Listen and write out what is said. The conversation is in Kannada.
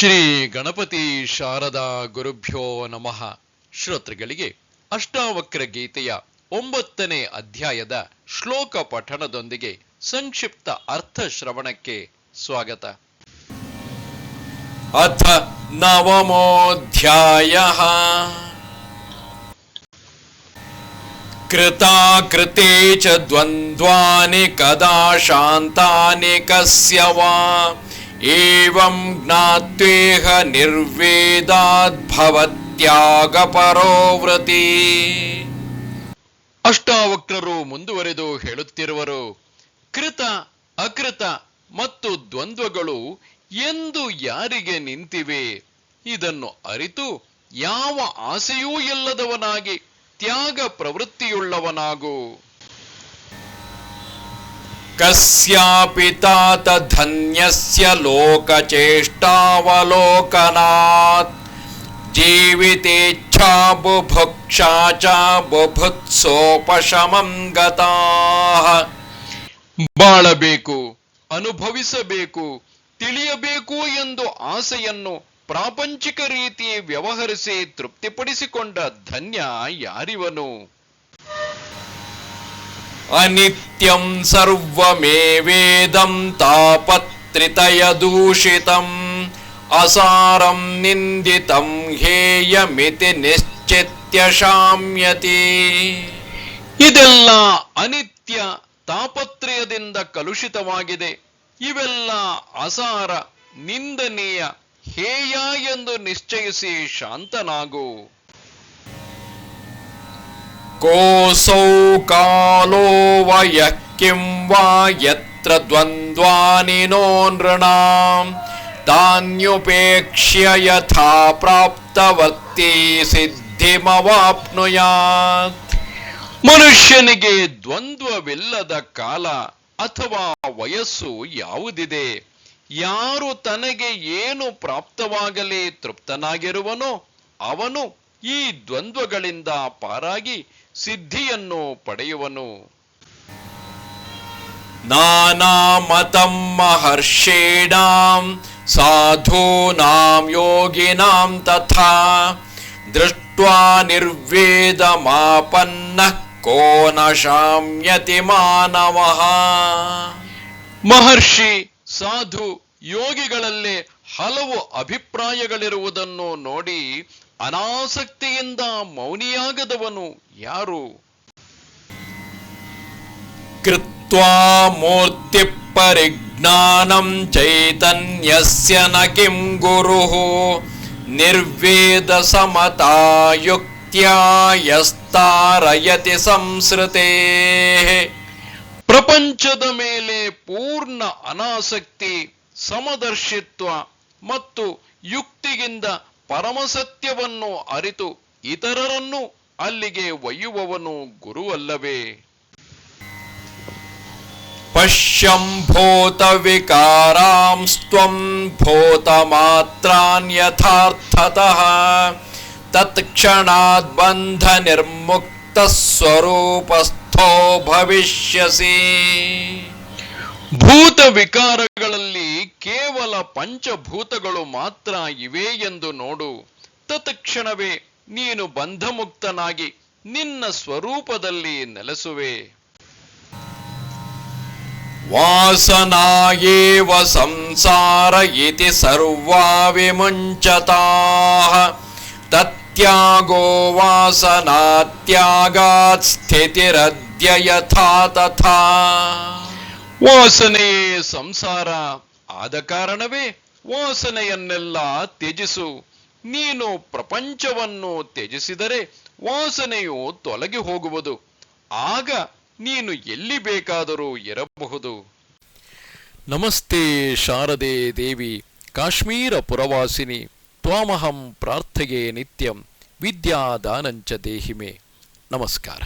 ಶ್ರೀ ಗಣಪತಿ ಶಾರದಾ ಗುರುಭ್ಯೋ ನಮಃ. ಶ್ರೋತೃಗಳಿಗೆ ಅಷ್ಟಾವಕ್ರ ಗೀತೆಯ 9ನೇ ಅಧ್ಯಾಯದ ಶ್ಲೋಕ ಪಠಣದೊಂದಿಗೆ ಸಂಕ್ಷಿಪ್ತ ಅರ್ಥ ಶ್ರವಣಕ್ಕೆ ಸ್ವಾಗತ. ಅಥ ನವಮೋऽಧ್ಯಾಯಃ. ಕೃತಾಕೃತೆ ಚ ದ್ವಂದ್ವಾನಿ ಕದಾ ಶಾಂತಾನಿ ಕಸ್ಯ ವಾ ಏವಂ ಜ್ಞಾತ್ವೇಹ ನಿರ್ವೇದಾದ್ ಭವತ್ಯಾಗ ಪರೋವ್ರತಿ. ಅಷ್ಟಾವಕ್ರರು ಮುಂದುವರೆದು ಹೇಳುತ್ತಿರುವರು, ಕೃತ ಅಕೃತ ಮತ್ತು ದ್ವಂದ್ವಗಳು ಎಂದು ಯಾರಿಗೆ ನಿಂತಿವೆ, ಇದನ್ನು ಅರಿತು ಯಾವ ಆಸೆಯೂ ಇಲ್ಲದವನಾಗಿ ತ್ಯಾಗ ಪ್ರವೃತ್ತಿಯುಳ್ಳವನಾಗು. ಕಸ್ಯಾಪಿ ತಾತ ಧನ್ಯಸ್ಯ ಲೋಕಚೇಷ್ಟಾವಲೋಕನಾತ್ ಜೀವಿತೇಚ್ಛಾ ಬುಭುಕ್ಷಾ ಚ ಬುಭುತ್ಸೋಪಶಮಂ ಗತಾಃ. ಬಾಳಬೇಕು, ಅನುಭವಿಸಬೇಕು, ತಿಳಿಯಬೇಕು ಎಂದು ಆಸೆಯನ್ನು ಪ್ರಾಪಂಚಿಕ ರೀತಿ ವ್ಯವಹರಿಸಿ ತೃಪ್ತಿಪಡಿಸಿಕೊಂಡ ಧನ್ಯ ಯಾರಿವನು? ಅನಿತ್ಯಂ ಸರ್ವಮೇವೇದಂ ತಾಪತ್ರಿತಯ ದೂಷಿತಂ ಅಸಾರಂ ನಿಂದಿತಂ ಹೇಯಮಿತಿ ನಿಶ್ಚಿತ್ಯ ಶಾಮ್ಯತಿ. ಇದೆಲ್ಲ ಅನಿತ್ಯ, ತಾಪತ್ರಯದಿಂದ ಕಲುಷಿತವಾಗಿದೆ. ಇವೆಲ್ಲ ಅಸಾರ, ನಿಂದನೀಯ, ಹೇಯ ಎಂದು ನಿಶ್ಚಯಿಸಿ ಶಾಂತನಾಗು. ಕೋಸೌ ಕಾಲೋ ವಯಃ ಕಿಂ ವಾ ಯತ್ರ ದ್ವಂದ್ವಾನಿ ನೋ ನೃಣಾಂ ತಾನ್ಯುಪೇಕ್ಷ್ಯ ಯಥಾ ಪ್ರಾಪ್ತವರ್ತಿ ಸಿದ್ಧಿಮವಾಪ್ನುಯಾತ್. ಮನುಷ್ಯನಿಗೆ ದ್ವಂದ್ವವಿಲ್ಲದ ಕಾಲ ಅಥವಾ ವಯಸ್ಸು ಯಾವುದಿದೆ? ಯಾರು ತನಗೆ ಏನು ಪ್ರಾಪ್ತವಾಗಲಿ ತೃಪ್ತನಾಗಿರುವನೋ ಅವನು ಈ ದ್ವಂದ್ವಗಳಿಂದ ಪಾರಾಗಿ ಸಿದ್ಧಿಯನ್ನು ಪಡೆಯುವನು. ನಾನಾ ಮತಂ ಮಹರ್ಷೀಣಾಂ ಸಾಧೂನಾಂ ಯೋಗಿನಾಂ ತಥಾ ದೃಷ್ಟ್ವಾ ನಿರ್ವೇದಮಾಪನ್ನಃ ಕೋ ನ ಶಾಮ್ಯತಿ ಮಾನವಃ. ಮಹರ್ಷಿ, ಸಾಧು, ಯೋಗಿಗಳಲ್ಲೇ ಹಲವು ಅಭಿಪ್ರಾಯಗಳಿರುವುದನ್ನು ನೋಡಿ ಅನಾಸಕ್ತಿಯಿಂದ ಮೌನಿಯಾಗದವನು ಯಾರು? ಕೃತ್ವಾ ಮೂರ್ತಿ ಪರಿಜ್ಞಾನಂ ಚೈತನ್ಯಸ್ಯ ನ ಕಿಂ ಗುರುಃ ನಿರ್ವೇದ ಸಮತಾ ಯುಕ್ತ್ಯಾ ಯಸ್ತಾರಯತಿ ಸಂಸ್ಕೃತೇಃ. ಪ್ರಪಂಚದ ಮೇಲೆ ಪೂರ್ಣ ಅನಾಸಕ್ತಿ, ಸಮದರ್ಶಿತ್ವ ಮತ್ತು ಯುಕ್ತಿಗಿಂದ ಪರಮಸತ್ಯವನ್ನು ಅರಿತು ಇತರರನ್ನು ಅಲ್ಲಿಗೆ ಒಯ್ಯುವವನು ಗುರುವಲ್ಲವೇ? ಪಶ್ಯಂ ಭೂತ ವಿಕಾರಾಂಸ್ತ್ವಂ ಭೂತ ಮಾತ್ರಾನ್ ಯಥಾರ್ಥತಃ ತತ್ಕ್ಷಣಾತ್ ಬಂಧ ನಿರ್ಮುಕ್ತ ಸ್ವರೂಪಸ್ಥೋ ಭವಿಷ್ಯಸಿ. ಭೂತ ವಿಕಾರಗಳಲ್ಲಿ ಕೇವಲ ಪಂಚಭೂತಗಳು ಮಾತ್ರ ಇವೆ ಎಂದು ನೋಡು. ತತ್ಕ್ಷಣವೇ ನೀನು ಬಂಧಮುಕ್ತನಾಗಿ ನಿನ್ನ ಸ್ವರೂಪದಲ್ಲಿ ನೆಲೆಸುವೆ. ವಾಸನಾಯೇವ ಸಂಸಾರ ಇತಿ ಸರ್ವಾ ವಿಮುಂಚತಾಃ ತತ್ಯಾಗೋ ವಾಸನಾತ್ಯಾಗಾತ್ ಸ್ಥಿತಿರದ್ಯ ಯಥಾ ತಥಾ. ವಾಸನೆಯೇ ಸಂಸಾರ ಆದ ಕಾರಣವೇ ವಾಸನೆಯನ್ನೆಲ್ಲ ತ್ಯಜಿಸು. ನೀನು ಪ್ರಪಂಚವನ್ನು ತ್ಯಜಿಸಿದರೆ ವಾಸನೆಯು ತೊಲಗಿ ಹೋಗುವುದು. ಆಗ ನೀನು ಎಲ್ಲಿ ಬೇಕಾದರೂ ಇರಬಹುದು. ನಮಸ್ತೆ ಶಾರದೆ ದೇವಿ, ಕಾಶ್ಮೀರ ಪುರವಾಸಿನಿ, ತ್ವಾಮಹಂ ಪ್ರಾರ್ಥೆಯೇ ನಿತ್ಯಂ, ವಿದ್ಯಾದಾನಂಚ ದೇಹಿಮೆ. ನಮಸ್ಕಾರ.